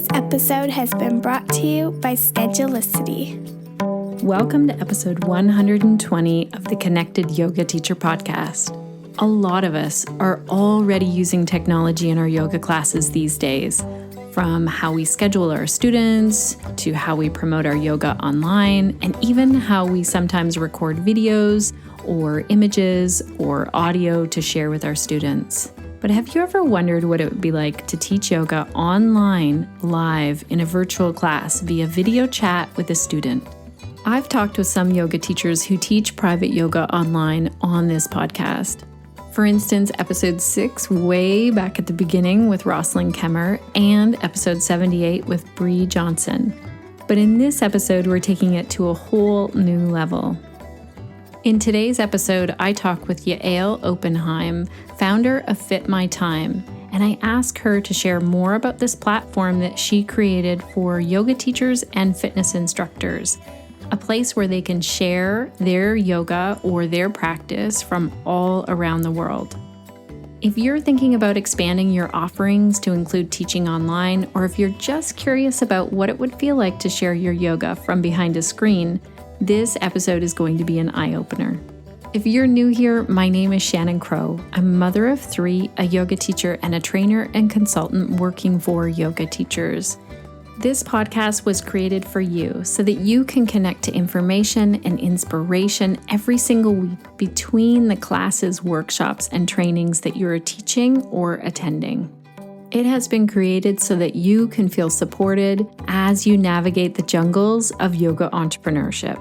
Today's episode has been brought to you by Schedulicity. Welcome to episode 120 of the Connected Yoga Teacher podcast. A lot of us are already using technology in our yoga classes these days, from how we schedule our students to how we promote our yoga online, and even how we sometimes record videos or images or audio to share with our students. But have you ever wondered what it would be like to teach yoga online, live, in a virtual class via video chat with a student? I've talked with some yoga teachers who teach private yoga online on this podcast. For instance, episode 6, way back at the beginning with Rosalind Kemmer, and episode 78 with Bree Johnson. But in this episode, we're taking it to a whole new level. In today's episode, I talk with Yael Oppenheim, founder of FitMyTime, and I ask her to share more about this platform that she created for yoga teachers and fitness instructors, a place where they can share their yoga or their practice from all around the world. If you're thinking about expanding your offerings to include teaching online, or if you're just curious about what it would feel like to share your yoga from behind a screen, this episode is going to be an eye-opener. If you're new here, my name is Shannon Crow. I'm a mother of 3, a yoga teacher, and a trainer and consultant working for yoga teachers. This podcast was created for you so that you can connect to information and inspiration every single week between the classes, workshops, and trainings that you're teaching or attending. It has been created so that you can feel supported as you navigate the jungles of yoga entrepreneurship.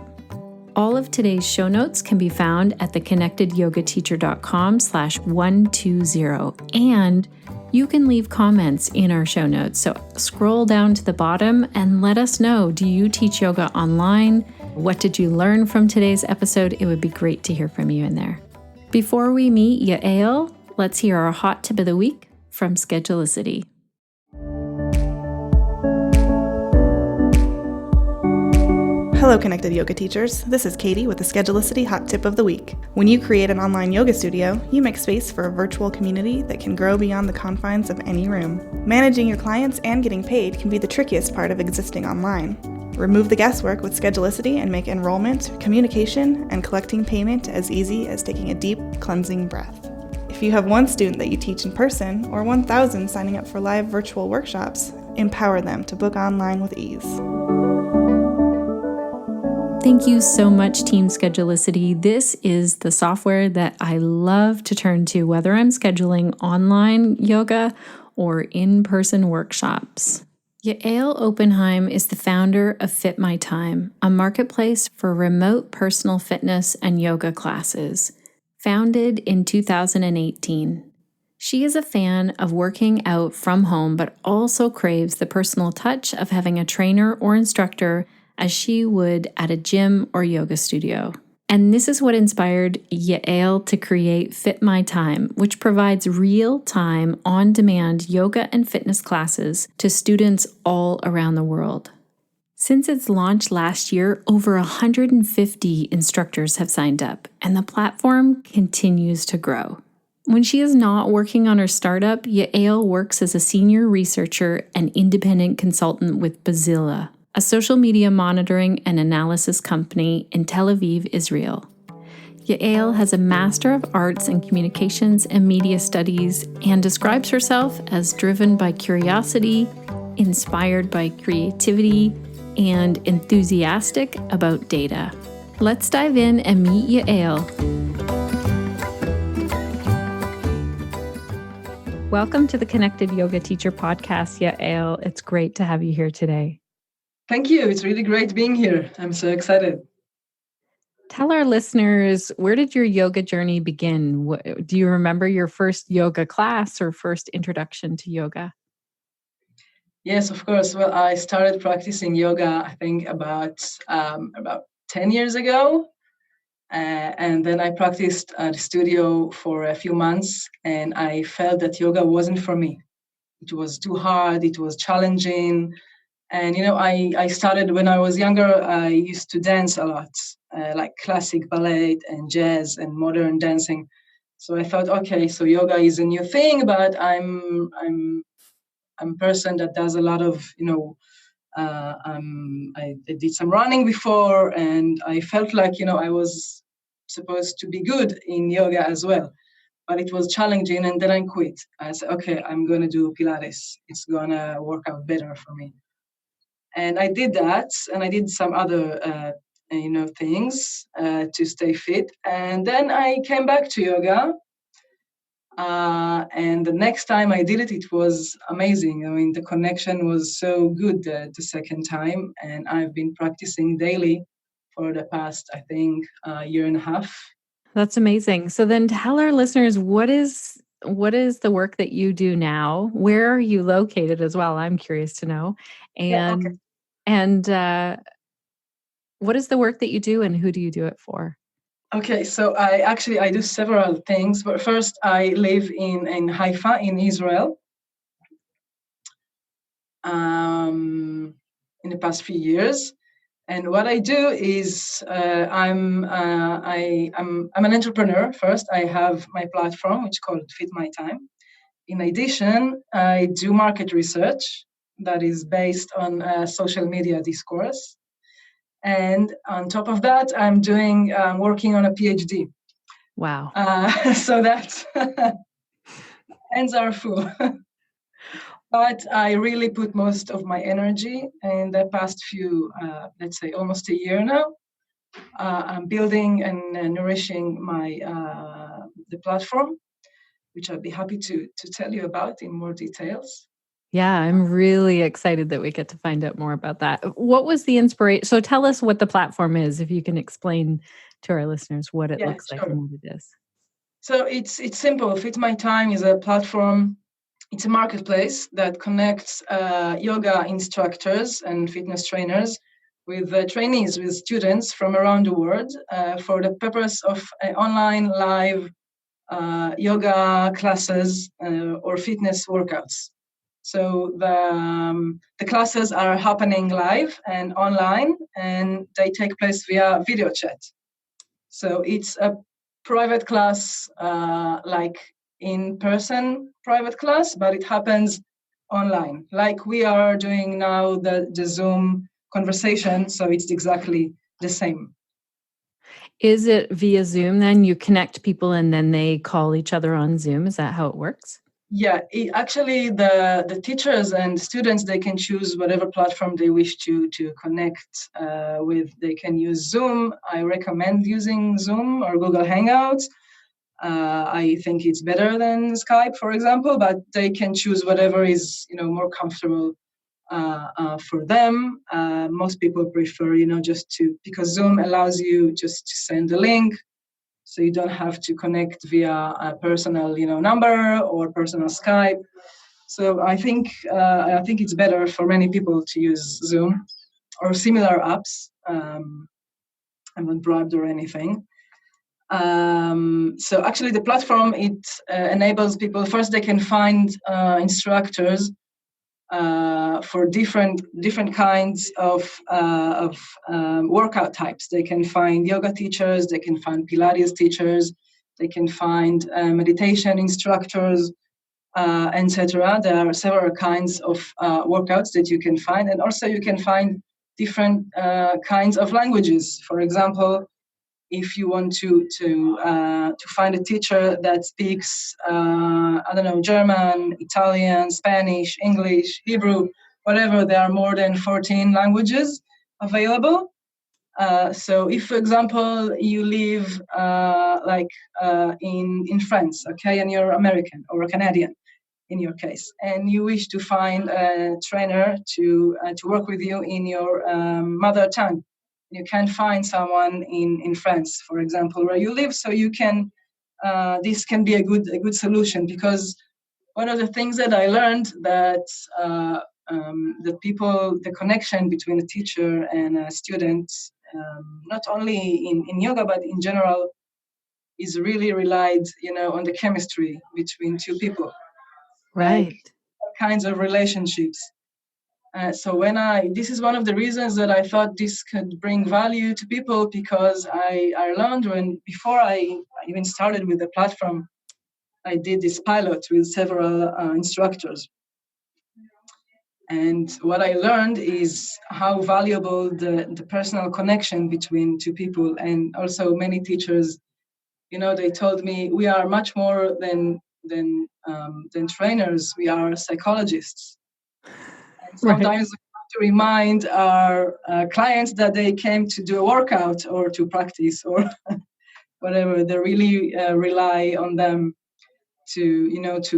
All of today's show notes can be found at theconnectedyogateacher.com/120, and you can leave comments in our show notes. So scroll down to the bottom and let us know, do you teach yoga online? What did you learn from today's episode? It would be great to hear from you in there. Before we meet Yael, let's hear our hot tip of the week from Schedulicity. Hello, Connected Yoga Teachers. This is Katie with the Schedulicity Hot Tip of the Week. When you create an online yoga studio, you make space for a virtual community that can grow beyond the confines of any room. Managing your clients and getting paid can be the trickiest part of existing online. Remove the guesswork with Schedulicity and make enrollment, communication, and collecting payment as easy as taking a deep, cleansing breath. If you have one student that you teach in person, or 1,000 signing up for live virtual workshops, empower them to book online with ease. Thank you so much, Team Schedulicity. This is the software that I love to turn to, whether I'm scheduling online yoga or in-person workshops. Yael Oppenheim is the founder of FitMyTime, a marketplace for remote personal fitness and yoga classes, founded in 2018. She is a fan of working out from home, but also craves the personal touch of having a trainer or instructor as she would at a gym or yoga studio. And this is what inspired Yael to create FitMyTime, which provides real-time, on-demand yoga and fitness classes to students all around the world. Since its launch last year, over 150 instructors have signed up, and the platform continues to grow. When she is not working on her startup, Yael works as a senior researcher and independent consultant with Bazilla, a social media monitoring and analysis company in Tel Aviv, Israel. Yael has a Master of Arts in Communications and Media Studies and describes herself as driven by curiosity, inspired by creativity, and enthusiastic about data. Let's dive in and meet Yael. Welcome to the Connected Yoga Teacher podcast, Yael. It's great to have you here today. Thank you. It's really great being here. I'm so excited. Tell our listeners, where did your yoga journey begin? Do you remember your first yoga class or first introduction to yoga? Yes, of course. Well, I started practicing yoga, I think about 10 years ago. And then I practiced at the studio for a few months, and I felt that yoga wasn't for me. It was too hard. It was challenging. And, I started when I was younger. I used to dance a lot, like classic ballet and jazz and modern dancing. So I thought, okay, so yoga is a new thing, but I'm I'm a person that does a lot of, I did some running before, and I felt like, I was supposed to be good in yoga as well. But it was challenging, and then I quit. I said, okay, I'm going to do Pilates. It's going to work out better for me. And I did that, and I did some other, things to stay fit. And then I came back to yoga. And the next time I did it, it was amazing. I mean, the connection was so good the second time, and I've been practicing daily for the past, I think, year and a half. That's amazing. So then tell our listeners, what is the work that you do now? Where are you located as well? I'm curious to know. And what is the work that you do, and who do you do it for? Okay, so I do several things, but first I live in Haifa in Israel. In the past few years, and what I do is I'm an entrepreneur. First, I have my platform, which is called FitMyTime. In addition, I do market research that is based on social media discourse. And on top of that, I'm working on a PhD. Wow. So that hands are full. But I really put most of my energy in the past few, let's say almost a year now. I'm building and nourishing the platform, which I'd be happy to tell you about in more details. Yeah, I'm really excited that we get to find out more about that. What was the inspiration? So tell us what the platform is, if you can explain to our listeners what it looks like and what it is. So it's simple. FitMyTime is a platform. It's a marketplace that connects yoga instructors and fitness trainers with trainees, with students from around the world for the purpose of online live yoga classes or fitness workouts. So the classes are happening live and online, and they take place via video chat. So it's a private class, like in-person private class, but it happens online, like we are doing now the Zoom conversation. So it's exactly the same. Is it via Zoom then? You connect people and then they call each other on Zoom? Is that how it works? Yeah, actually the teachers and students, they can choose whatever platform they wish to connect with. They can use Zoom. I recommend using Zoom or Google Hangouts. I think it's better than Skype, for example, but they can choose whatever is more comfortable for them. Most people prefer because Zoom allows you just to send a link, so you don't have to connect via a personal number or personal Skype. So I think it's better for many people to use Zoom or similar apps. I'm not bribed or anything. So actually the platform, it enables people, first they can find instructors for different kinds of workout types. They can find yoga teachers, they can find Pilates teachers, they can find meditation instructors, etc. There are several kinds of workouts that you can find, and also you can find different kinds of languages. For example, if you want to find a teacher that speaks, German, Italian, Spanish, English, Hebrew, whatever, there are more than 14 languages available. So if, for example, you live in France, okay, and you're American or Canadian in your case, and you wish to find a trainer to work with you in your mother tongue, you can find someone in France, for example, where you live. So you can, this can be a good solution, because one of the things that I learned that the connection between a teacher and a student, not only in yoga but in general, is really relied, on the chemistry between two people, right? Like all kinds of relationships. So this is one of the reasons that I thought this could bring value to people, because I learned before I even started with the platform, I did this pilot with several instructors. And what I learned is how valuable the personal connection between two people. And also many teachers, they told me we are much more than trainers. We are psychologists. And sometimes we have to remind our clients that they came to do a workout or to practice or whatever. They really rely on them to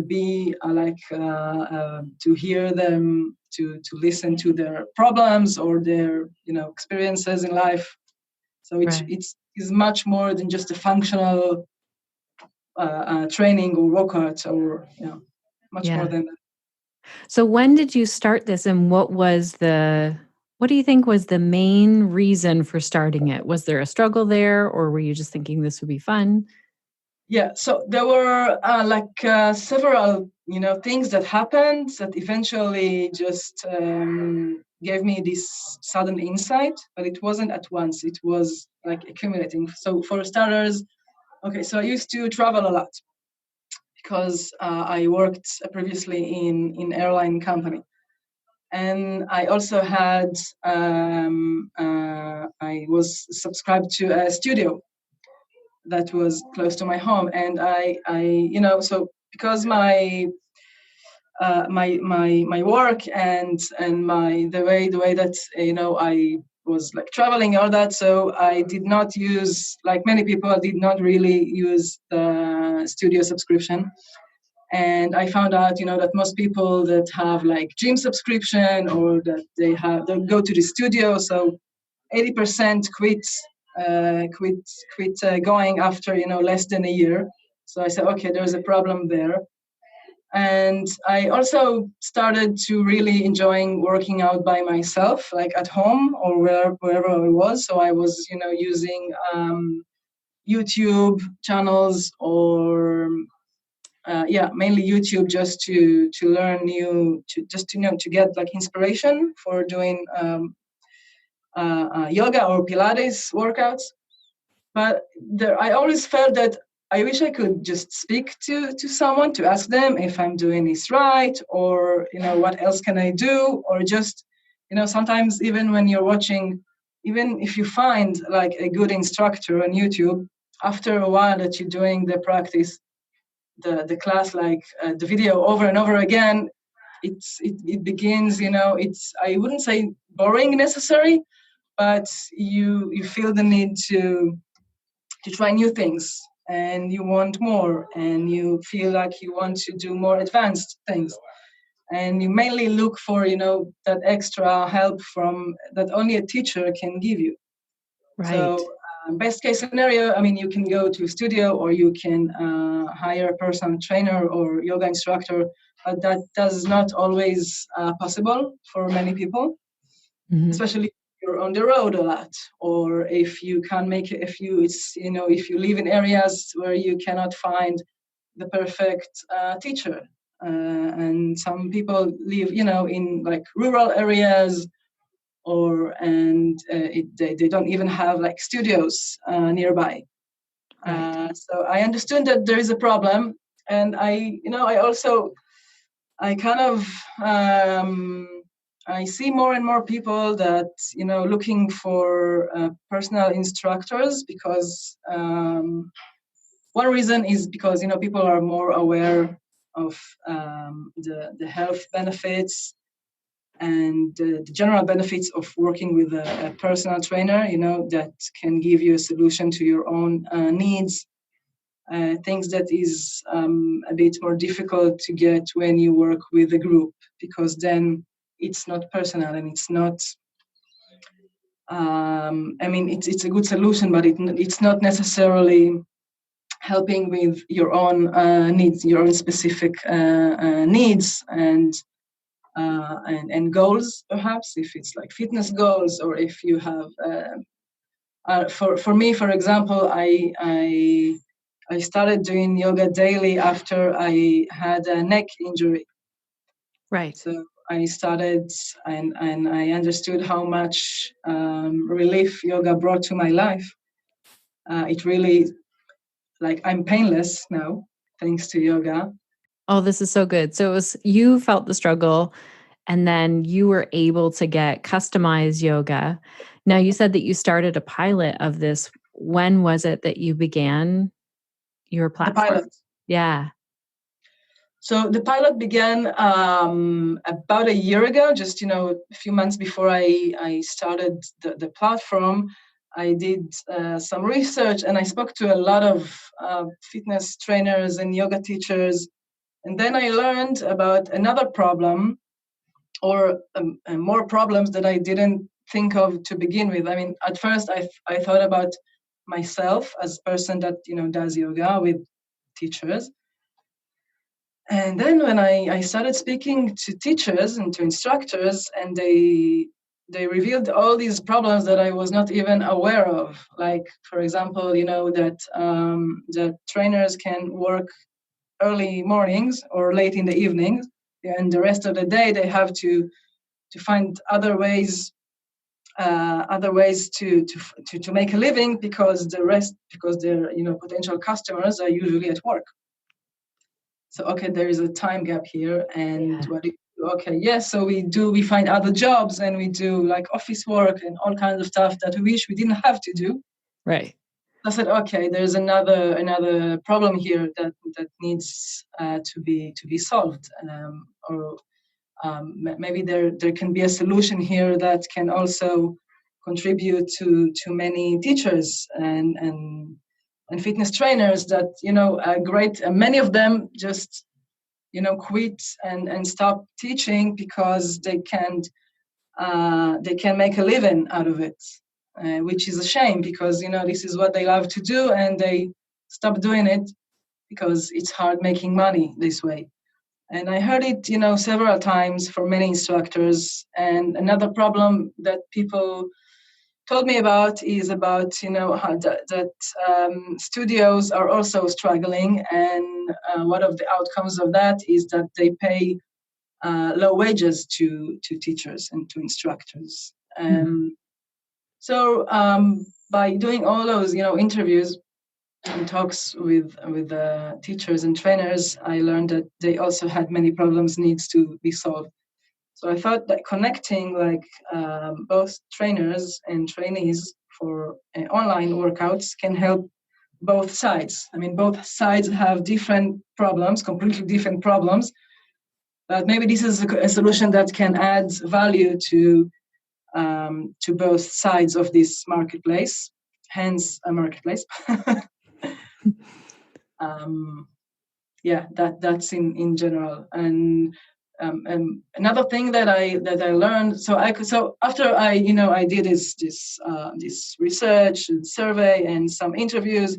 be to hear them, to listen to their problems or their experiences in life. So it's much more than just a functional training or workout, or much more than that. So when did you start this, and what do you think was the main reason for starting it? Was there a struggle there, or were you just thinking this would be fun? Yeah, so there were several, things that happened that eventually just gave me this sudden insight, but it wasn't at once. It was like accumulating. So for starters, so I used to travel a lot because I worked previously in airline company. And I also had, I was subscribed to a studio that was close to my home. And so because my work and the way that, I was like traveling, all that. So I did not use, like many people, I did not really use the studio subscription. And I found out, that most people that have like gym subscription or that they go to the studio. So 80% quit going after, less than a year. So I said, okay, there's a problem there. And I also started to really enjoying working out by myself, like at home or wherever I was. So I was, using YouTube channels or mainly YouTube, just to learn to get like inspiration for doing yoga or Pilates workouts. But I always felt that I wish I could just speak to someone to ask them if I'm doing this right, or what else can I do, or just sometimes even when you're watching, even if you find like a good instructor on YouTube, after a while that you're doing the practice, the class, like the video over and over again, it begins, it's, I wouldn't say boring necessarily, but you feel the need to try new things, and you want more, and you feel like you want to do more advanced things, and you mainly look for that extra help from that only a teacher can give you. So best case scenario, I mean, you can go to a studio, or you can hire a personal trainer or yoga instructor, but that does not always possible for many people, especially if you're on the road a lot, or if you can't make it, if you live in areas where you cannot find the perfect teacher. And some people live, in like rural areas, they don't even have like studios nearby. So I understood that there is a problem, and I kind of I see more and more people that looking for personal instructors, because one reason is because people are more aware of the health benefits and the general benefits of working with a personal trainer, that can give you a solution to your own needs, things that is a bit more difficult to get when you work with a group, because then it's not personal, and it's not, it's a good solution, but it's not necessarily helping with your own needs, your own specific needs and goals, perhaps, if it's like fitness goals, or if you have for me, for example, I started doing yoga daily after I had a neck injury. So I started, and I understood how much relief yoga brought to my life. It really, like, I'm painless now thanks to yoga. Oh, this is so good. So you felt the struggle, And then you were able to get customized yoga. Now, you said that you started a pilot of this. When was it that you began your The platform? pilot. Yeah. So the pilot began about a year ago, just a few months before I started the platform. I did some research and I spoke to a lot of fitness trainers and yoga teachers. And then I learned about another problem, or more problems that I didn't think of to begin with. I mean, at first I thought about myself as a person that does yoga with teachers. And then when I started speaking to teachers and to instructors, and they revealed all these problems that I was not even aware of. Like, for example, that trainers can work early mornings or late in the evenings, and the rest of the day they have to find other ways to make a living, because their potential customers are usually at work. So, okay, there is a time gap here, and Yeah. what do you do? Okay, yes, so we find other jobs, and we do like office work and all kinds of stuff that we wish we didn't have to do. Right. I said, okay, there's another problem here that needs to be solved, or maybe there can be a solution here that can also contribute to many teachers and fitness trainers that great. Many of them just quit and stop teaching because they can't make a living out of it, which is a shame, because this is what they love to do, and they stop doing it because it's hard making money this way. And I heard it several times from many instructors. And another problem that people told me about is about how that studios are also struggling, and one of the outcomes of that is that they pay low wages to teachers and to instructors. So by doing all those interviews and talks with teachers and trainers, I learned that they also had many problems needs to be solved. So I thought that connecting both trainers and trainees for online workouts can help both sides. I mean, both sides have different problems, completely different problems, but maybe this is a solution that can add value to both sides of this marketplace, hence a marketplace. That's in general. And another thing that I learned. So after I did this research and survey and some interviews,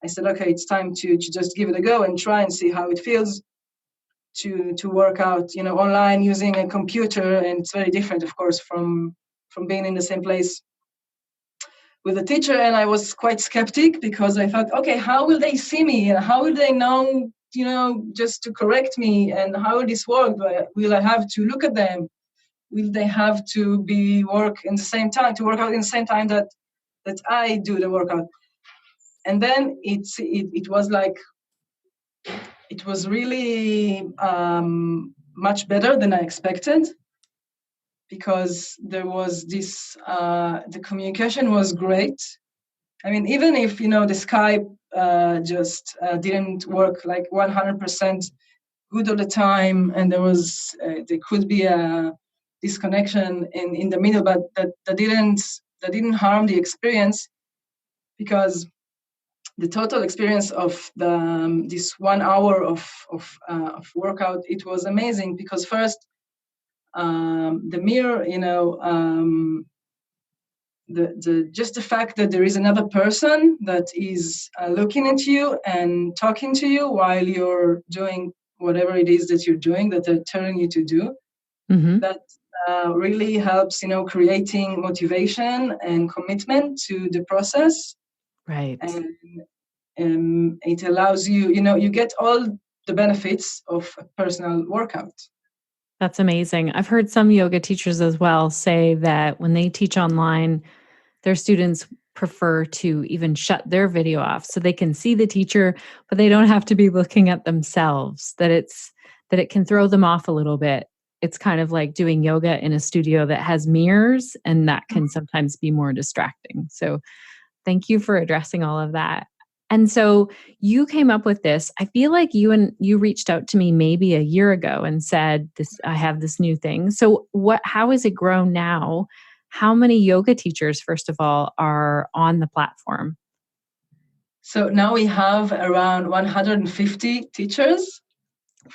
I said, okay, it's time to just give it a go and try and see how it feels to work out online using a computer. And it's very different, of course, from being in the same place with a teacher. And I was quite skeptic, because I thought, okay, how will they see me, and how will they know just to correct me, and how will this work? Will I have to look at them? Will they have to work out in the same time that I do the workout? And then it was like, it was really much better than I expected, because there was this the communication was great. I mean, even if the Skype just didn't work like 100% good all the time, and there could be a disconnection in the middle, but that didn't harm the experience, because the total experience of this 1 hour of workout, it was amazing. Because first, the mere just the fact that there is another person that is looking at you and talking to you while you're doing whatever it is that you're doing, that they're telling you to do, that really helps creating motivation and commitment to the process. Right. And it allows you get all the benefits of a personal workout. That's amazing. I've heard some yoga teachers as well say that when they teach online, their students prefer to even shut their video off so they can see the teacher, but they don't have to be looking at themselves, that it can throw them off a little bit. it's kind of like doing yoga in a studio that has mirrors, and that can sometimes be more distracting. So thank you for addressing all of that. And so you came up with this. I feel like you reached out to me maybe a year ago and said this, I have this new thing. So how has it grown now? How many yoga teachers, first of all, are on the platform? So now we have around 150 teachers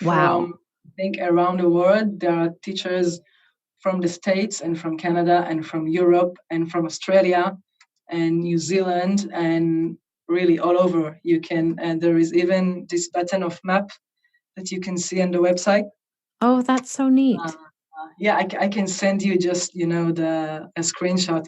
Wow. from, I think, around the world. There are teachers from the States and from Canada and from Europe and from Australia and New Zealand and really all over. You can, and there is even this button of map that you can see on the website. Oh, that's so neat. Yeah, I can send you just, a screenshot.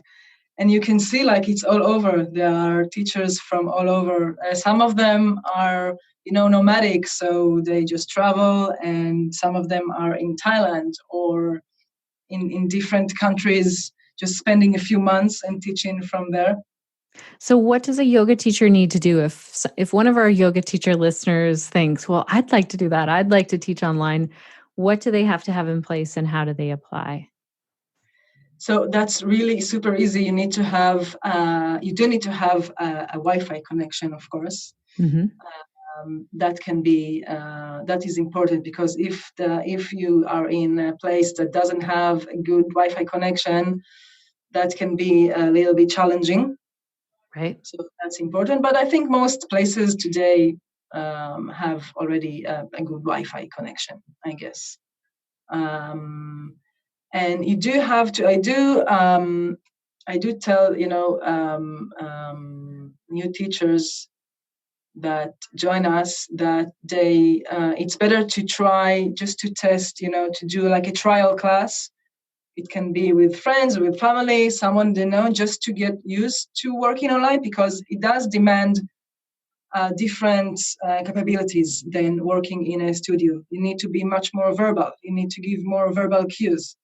And you can see like it's all over. There are teachers from all over. Some of them are, nomadic, so they just travel, and some of them are in Thailand or in different countries, just spending a few months and teaching from there. So what does a yoga teacher need to do if one of our yoga teacher listeners thinks, well, I'd like to do that. I'd like to teach online. What do they have to have in place and how do they apply? So that's really super easy. You need to have, you do need to have a Wi-Fi connection, of course. Mm-hmm. That is important, because if you are in a place that doesn't have a good Wi-Fi connection, that can be a little bit challenging. Right. So that's important. But I think most places today have already a good Wi-Fi connection, I guess. And you do have to. I do tell new teachers that join us that it's better to try just to test, to do like a trial class. It can be with friends, with family, someone they know, just to get used to working online, because it does demand different capabilities than working in a studio. You need to be much more verbal. You need to give more verbal cues,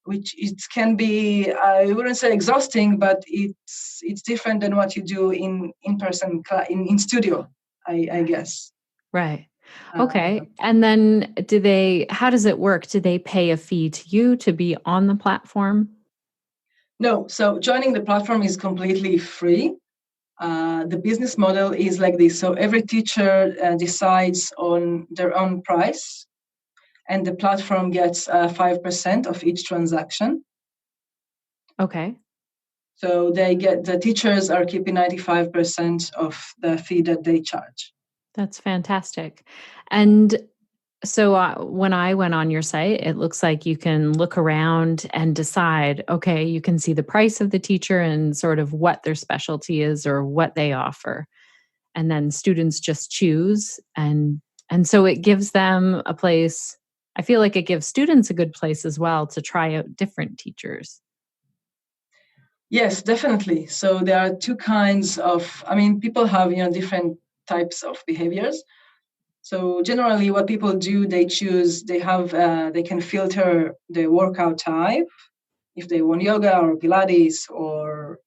which it can be, I wouldn't say exhausting, but it's different than what you do in person in studio, I guess. Right. Okay. And then how does it work? Do they pay a fee to you to be on the platform? No. So joining the platform is completely free. The business model is like this. So every teacher decides on their own price, and the platform gets 5% of each transaction. Okay. So the teachers are keeping 95% of the fee that they charge. That's fantastic. And so when I went on your site, it looks like you can look around and decide, okay, you can see the price of the teacher and sort of what their specialty is or what they offer. And then students just choose. And so it gives them a place. I feel like it gives students a good place as well to try out different teachers. Yes, definitely. So there are two kinds of, people have, different types of behaviors. So generally what people do, they can filter the workout type, if they want yoga or Pilates or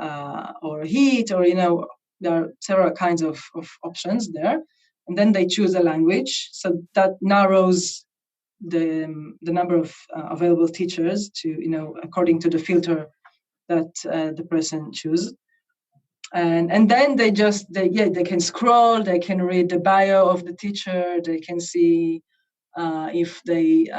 HIIT, or, there are several kinds of options there. And then they choose a language. So that narrows the number of available teachers to, according to the filter that the person chooses. And then they can scroll, they can read the bio of the teacher, they can see if they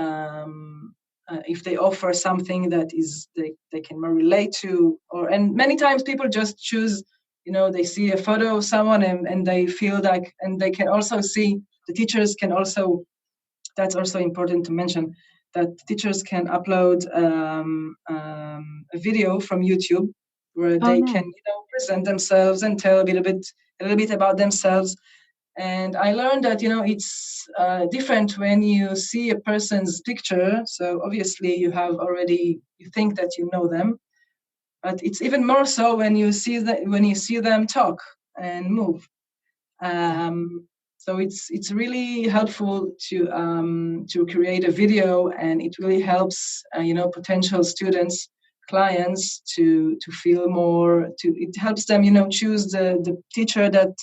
offer something that is they can more relate to, and many times people just choose, they see a photo of someone and they feel like, and they can also see, the teachers can also, that's also important to mention, that teachers can upload a video from YouTube where they can present themselves and tell a little bit about themselves. And I learned that it's different when you see a person's picture. So obviously you think that you know them, but it's even more so when you see them talk and move. So it's really helpful to create a video, and it really helps potential students, clients to feel more. It helps them choose the teacher that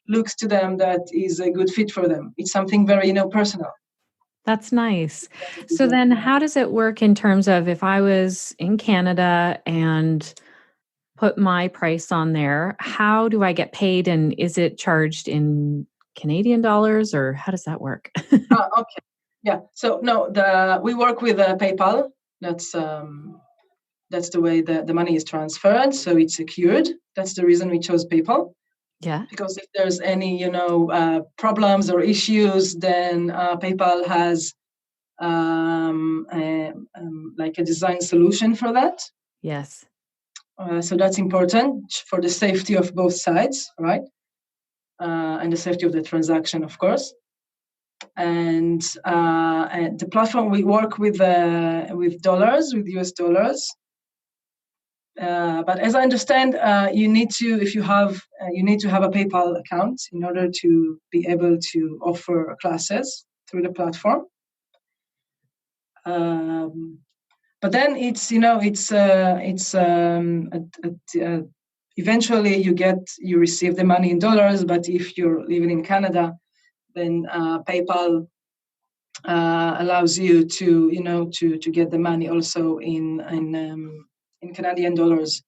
looks to them that is a good fit for them. It's something very personal. That's nice. So then how does it work in terms of if I was in Canada and put my price on there, how do I get paid? And is it charged in Canadian dollars or how does that work? Okay. Yeah. So no, we work with PayPal. That's the way the money is transferred. So it's secured. That's the reason we chose PayPal. Yeah. Because if there's any, problems or issues, then PayPal has like a design solution for that. Yes. So that's important for the safety of both sides, right? And the safety of the transaction, of course. And the platform we work with dollars, with US dollars. But as I understand, you need to have a PayPal account in order to be able to offer classes through the platform. But then eventually you receive the money in dollars. But if you're living in Canada, then PayPal allows you to get the money also in Canadian dollars.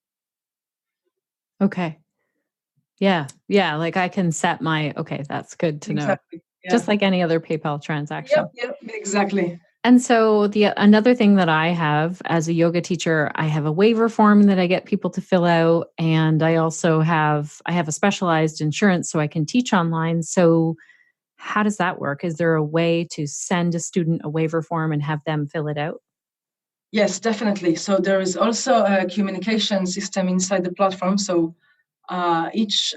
Okay. Yeah. Yeah. Like I can set that's good to know. Exactly. Yeah. Just like any other PayPal transaction. Yep, exactly. And so another thing that I have as a yoga teacher, I have a waiver form that I get people to fill out. And I also have a specialized insurance so I can teach online. So how does that work? Is there a way to send a student a waiver form and have them fill it out? Yes, definitely. So there is also a communication system inside the platform. So each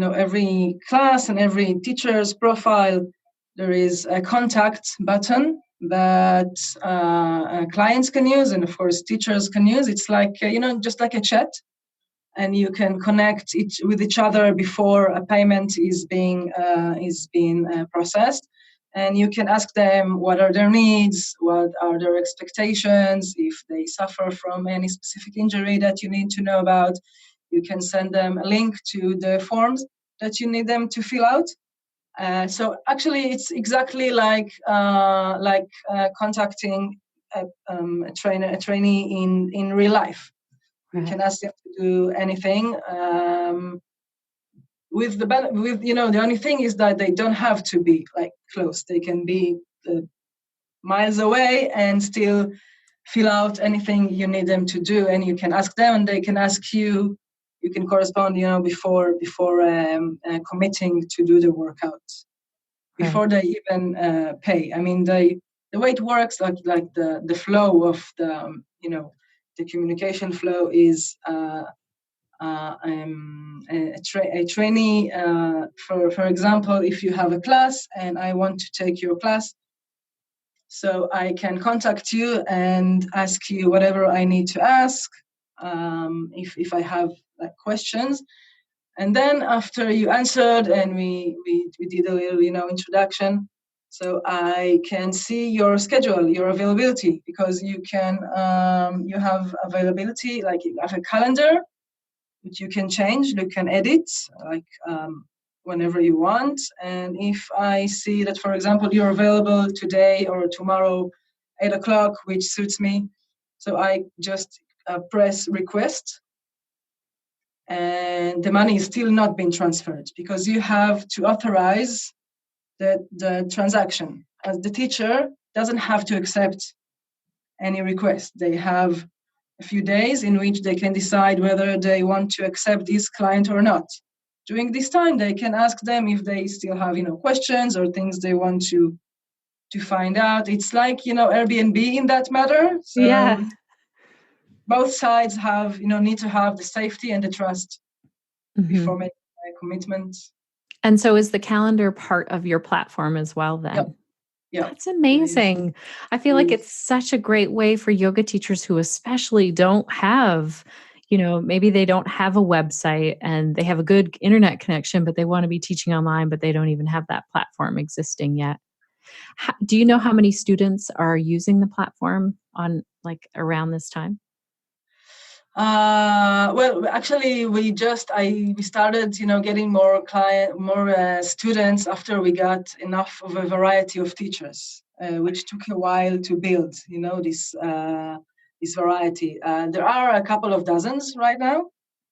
every class and every teacher's profile, there is a contact button that clients can use, and of course teachers can use. It's like just like a chat, and you can connect with each other before a payment is being processed. And you can ask them what are their needs, what are their expectations, if they suffer from any specific injury that you need to know about. You can send them a link to the forms that you need them to fill out. So actually, it's exactly like contacting a trainee in real life. You can ask them to do anything. The only thing is that they don't have to be like close. They can be miles away and still fill out anything you need them to do, and you can ask them, and they can ask you. You can correspond, before committing to do the workout, before they even pay. I mean, the way it works, like the flow of the communication flow is. A trainee, for example, if you have a class and I want to take your class, so I can contact you and ask you whatever I need to ask, if I have questions. And then after you answered and we did a little introduction, so I can see your schedule, your availability, because you have availability, like you have a calendar which you can change, you can edit, whenever you want. And if I see that, for example, you're available today or tomorrow, 8 o'clock, which suits me, so I just press request, and the money is still not being transferred because you have to authorize the transaction. As the teacher doesn't have to accept any request. They have a few days in which they can decide whether they want to accept this client or not. During this time, they can ask them if they still have questions or things they want to find out. It's like Airbnb in that matter. So both sides have need to have the safety and the trust before making a commitment. And so is the calendar part of your platform as well then? Yep. Yeah. That's amazing. I feel like it's such a great way for yoga teachers who especially don't have, maybe they don't have a website and they have a good internet connection, but they want to be teaching online, but they don't even have that platform existing yet. Do you know how many students are using the platform on around this time? Well, actually, we started, getting more students after we got enough of a variety of teachers, which took a while to build, this variety. There are a couple of dozens right now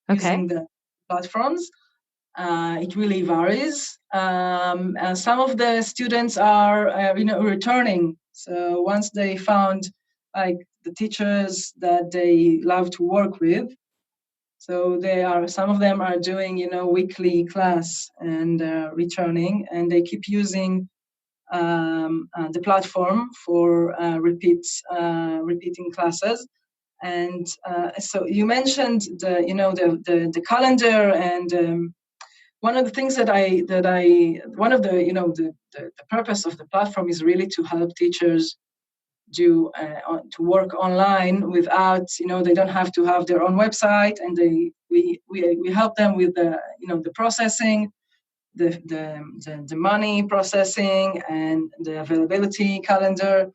Okay. using the platforms. It really varies. Some of the students are, returning. So once they found like the teachers that they love to work with, so some of them are doing, weekly class and returning, and they keep using the platform for repeating classes. And so you mentioned the calendar, and one of the things one of the purpose of the platform is really to help teachers to work online without, they don't have to have their own website, and we help them with the processing, the money processing, and the availability calendar.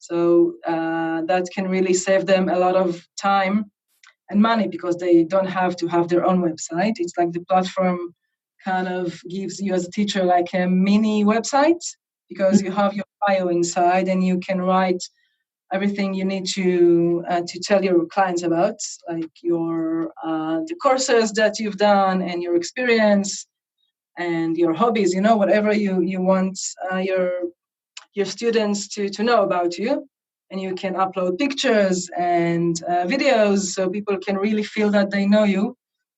So that can really save them a lot of time and money, because they don't have to have their own website. It's like the platform kind of gives you as a teacher like a mini website, because you have your bio inside and you can write everything you need to tell your clients about, like your the courses that you've done and your experience and your hobbies, whatever you want your students to know about you. And you can upload pictures and videos, so people can really feel that they know you,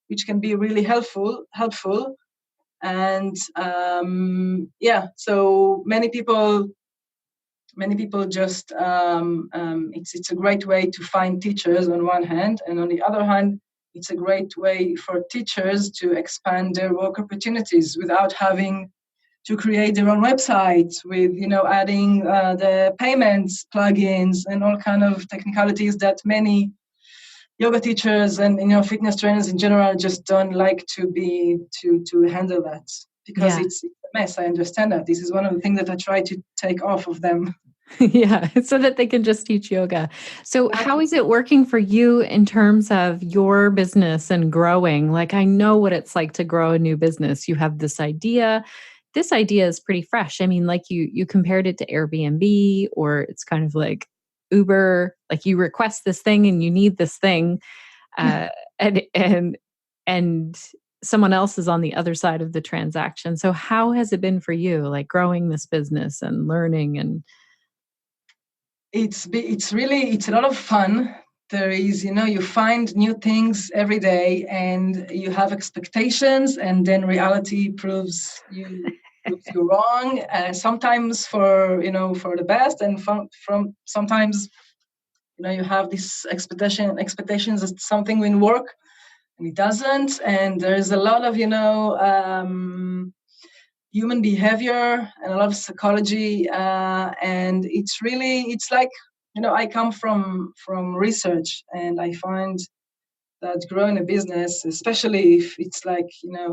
which can be really helpful. And so many people just it's a great way to find teachers on one hand, and on the other hand, it's a great way for teachers to expand their work opportunities without having to create their own website with, adding the payments plugins and all kind of technicalities that many yoga teachers and fitness trainers in general just don't like to handle that, because Yeah. it's a mess. I understand that. This is one of the things that I try to take off of them. Yeah, so that they can just teach yoga. So how is it working for you in terms of your business and growing? Like, I know what it's like to grow a new business. You have this idea. This idea is pretty fresh. I mean, like you compared it to Airbnb, or it's kind of like Uber, like you request this thing and you need this thing. Uh, and someone else is on the other side of the transaction. So how has it been for you, like growing this business and learning and It's a lot of fun. There is, you find new things every day, and you have expectations, and then reality proves you wrong. Sometimes for the best, and from sometimes you have this expectations that something will work and it doesn't, and there's a lot of human behavior and a lot of psychology, and it's like, I come from research, and I find that growing a business, especially if it's like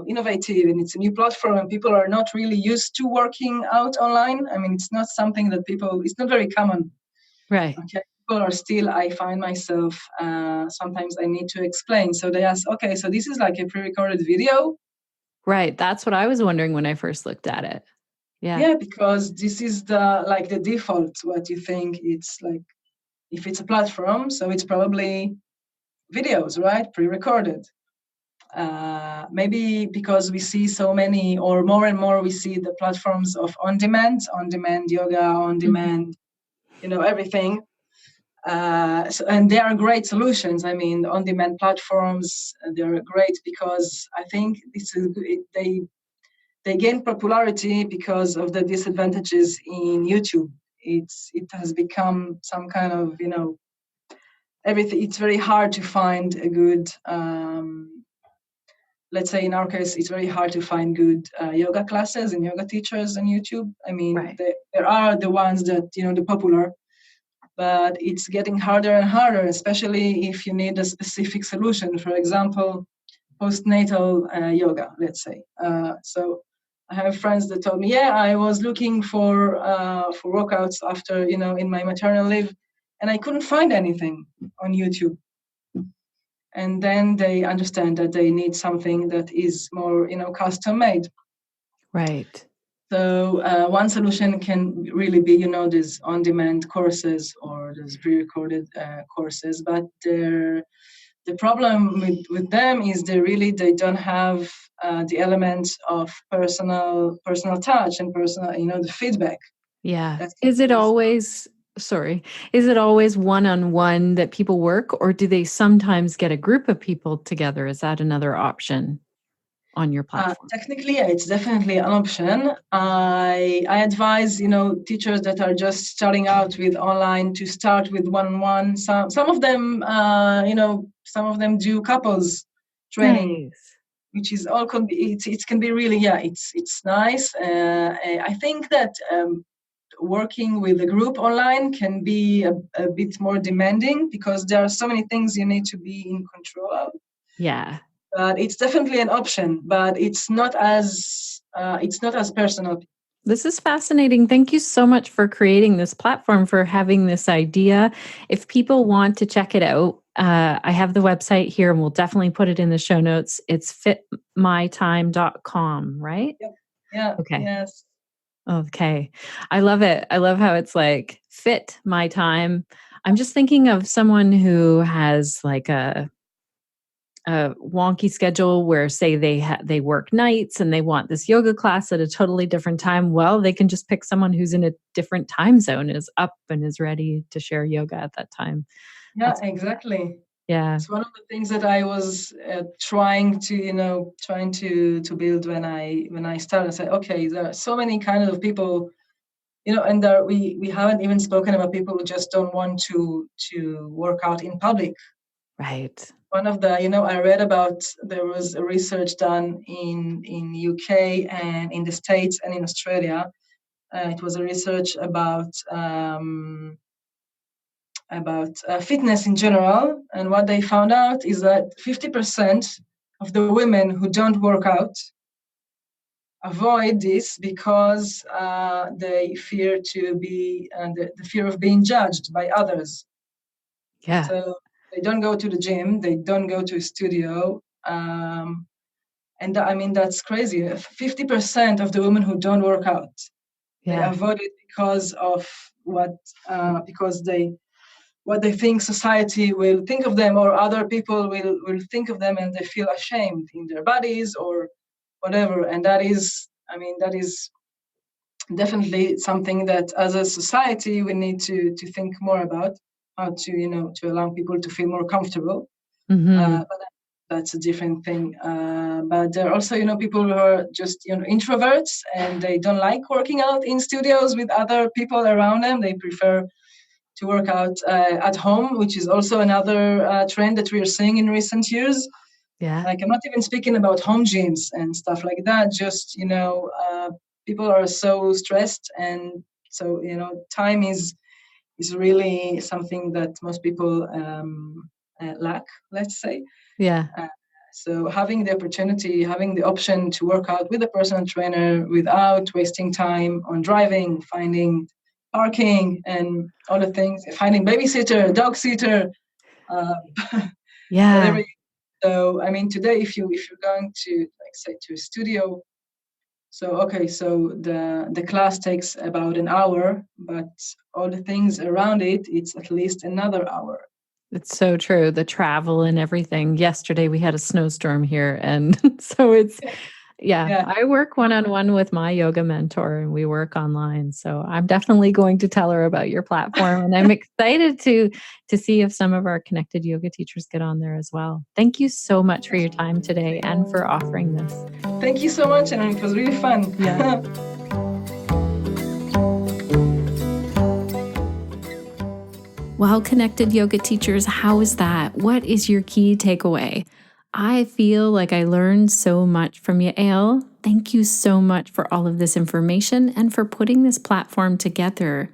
innovative and it's a new platform and people are not really used to working out online. I mean, it's not something that it's not very common. right? Okay, people are still, I find myself sometimes I need to explain, so they ask, okay, so this is like a pre-recorded video. Right, that's what I was wondering when I first looked at it. Yeah. Yeah, because this is the default, what you think it's like. If it's a platform, so it's probably videos, right? Pre-recorded. Maybe because we see so many, or more and more, we see the platforms of on-demand yoga, on-demand, everything. And they are great solutions. I mean, on-demand platforms, they're great because I think they gain popularity because of the disadvantages in YouTube. It has become some kind of everything. It's very hard to find a good. Let's say in our case, it's very hard to find good yoga classes and yoga teachers on YouTube. I mean, Right. there are the ones that the popular, but it's getting harder and harder, especially if you need a specific solution. For example, postnatal yoga, let's say. So I have friends that told me, yeah, I was looking for workouts after, in my maternal leave, and I couldn't find anything on YouTube. and then they understand that they need something that is more, custom made. Right. So one solution can really be, these on-demand courses or these pre-recorded courses. But the problem with them is they don't have the elements of personal touch and personal, the feedback. Yeah. Is it always one-on-one that people work, or do they sometimes get a group of people together? Is that another option on your platform? Technically, it's definitely an option. I advise, teachers that are just starting out with online to start with one-on-one. Some of them, some of them do couples training. Nice. Which is all can be. It can be really, it's nice. I think that working with a group online can be a bit more demanding because there are so many things you need to be in control of. Yeah. But it's definitely an option, but it's not as personal. This is fascinating. Thank you so much for creating this platform, for having this idea. If people want to check it out, I have the website here and we'll definitely put it in the show notes. It's FitMyTime.com, right? Yep. Yeah. Okay. Yes. Okay. I love it. I love how it's like fit my time. I'm just thinking of someone who has like a wonky schedule where, say, they work nights and they want this yoga class at a totally different time. Well, they can just pick someone who's in a different time zone, is up and is ready to share yoga at that time. Yeah, exactly. Yeah. It's one of the things that I was trying to build when I started. I said, okay, there are so many kind of people, and we haven't even spoken about people who just don't want to work out in public. Right. One of the, I read about, there was a research done in UK and in the States and in Australia. It was a research about fitness in general. And what they found out is that 50% of the women who don't work out avoid this because they fear to be, the fear of being judged by others. Yeah. So they don't go to the gym, they don't go to a studio. And I mean, that's crazy. 50% of the women who don't work out, they avoid it because of what they think society will think of them, or other people will think of them, and they feel ashamed in their bodies or whatever. And that is definitely something that as a society we need to think more about, how to to allow people to feel more comfortable. But that's a different thing. But there are also people who are just introverts, and they don't like working out in studios with other people around them. They prefer to work out at home, which is also another trend that we are seeing in recent years. Yeah. Like, I'm not even speaking about home gyms and stuff like that. Just people are so stressed, and so time is really something that most people lack, let's say. Yeah. So having the opportunity, having the option to work out with a personal trainer without wasting time on driving, finding parking and all the things, finding babysitter, dog sitter, Yeah. whatever. So I mean, today, if you're going to, like, say, to a studio, so the class takes about an hour, but all the things around it's at least another hour. It's so true. The travel and everything. Yesterday we had a snowstorm here, and so it's I work one-on-one with my yoga mentor, and we work online. So I'm definitely going to tell her about your platform, and I'm excited to see if some of our connected yoga teachers get on there as well. Thank you so much for your time today and for offering this. Thank you so much, and it was really fun. Yeah. Well, connected yoga teachers, how is that? What is your key takeaway? I feel like I learned so much from Yael. Thank you so much for all of this information and for putting this platform together.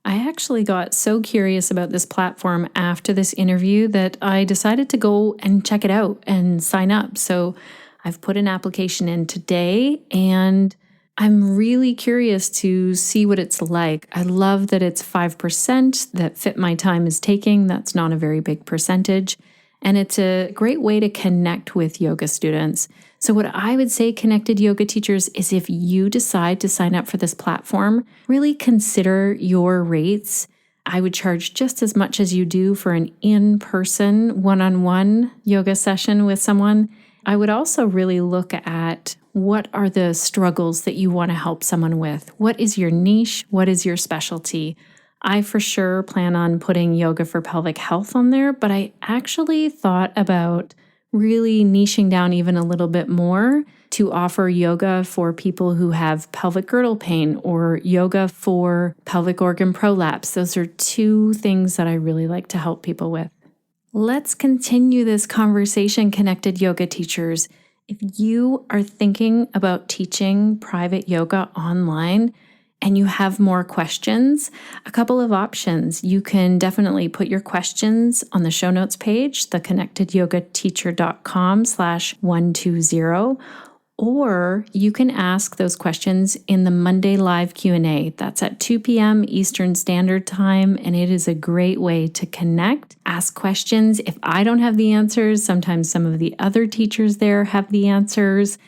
I actually got so curious about this platform after this interview that I decided to go and check it out and sign up. So I've put an application in today, and I'm really curious to see what it's like. I love that it's 5% that FitMyTime is taking. That's not a very big percentage. And it's a great way to connect with yoga students. So what I would say, Connected Yoga Teachers, is if you decide to sign up for this platform, really consider your rates. I would charge just as much as you do for an in-person, one-on-one yoga session with someone. I would also really look at what are the struggles that you want to help someone with. What is your niche? What is your specialty? I for sure plan on putting yoga for pelvic health on there, but I actually thought about really niching down even a little bit more to offer yoga for people who have pelvic girdle pain or yoga for pelvic organ prolapse. Those are two things that I really like to help people with. Let's continue this conversation, Connected Yoga Teachers. If you are thinking about teaching private yoga online and you have more questions, a couple of options. You can definitely put your questions on the show notes page, theconnectedyogateacher.com/120, or you can ask those questions in the Monday live Q&A. That's at 2 p.m. Eastern Standard Time, and it is a great way to connect, ask questions. If I don't have the answers, sometimes some of the other teachers there have the answers,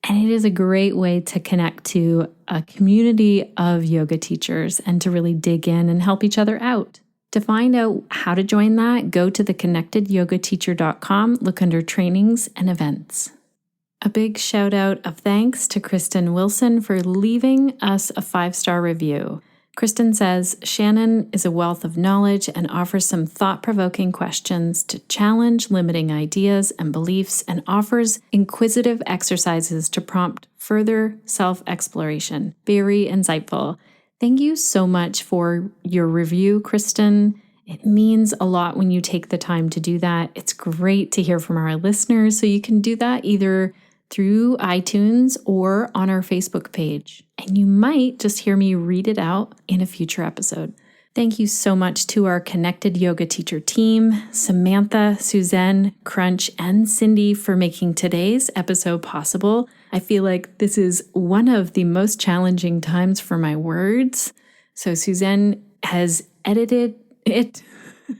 and it is a great way to connect to a community of yoga teachers and to really dig in and help each other out. To find out how to join that, go to theconnectedyogateacher.com, look under trainings and events. A big shout out of thanks to Kristen Wilson for leaving us a 5-star review. Kristen says, Shannon is a wealth of knowledge and offers some thought-provoking questions to challenge limiting ideas and beliefs and offers inquisitive exercises to prompt further self-exploration. Very insightful. Thank you so much for your review, Kristen. It means a lot when you take the time to do that. It's great to hear from our listeners, so you can do that either through iTunes or on our Facebook page. And you might just hear me read it out in a future episode. Thank you so much to our Connected Yoga Teacher team, Samantha, Suzanne, Crunch, and Cindy for making today's episode possible. I feel like this is one of the most challenging times for my words. So Suzanne has edited it. Do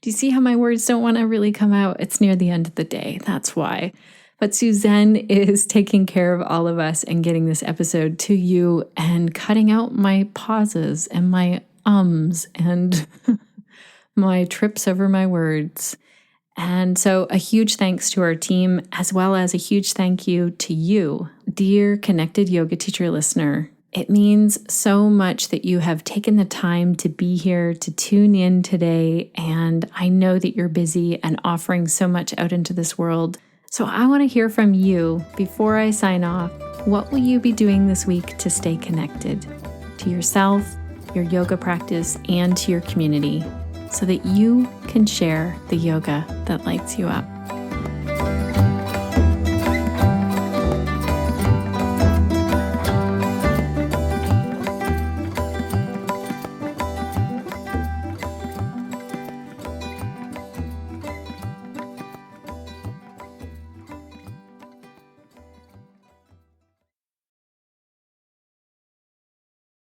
you see how my words don't want to really come out? It's near the end of the day. That's why. But Suzanne is taking care of all of us and getting this episode to you and cutting out my pauses and my ums and my trips over my words. And so a huge thanks to our team, as well as a huge thank you to you, dear Connected Yoga Teacher listener. It means so much that you have taken the time to be here, to tune in today, and I know that you're busy and offering so much out into this world. So I want to hear from you before I sign off. What will you be doing this week to stay connected to yourself, your yoga practice, and to your community so that you can share the yoga that lights you up?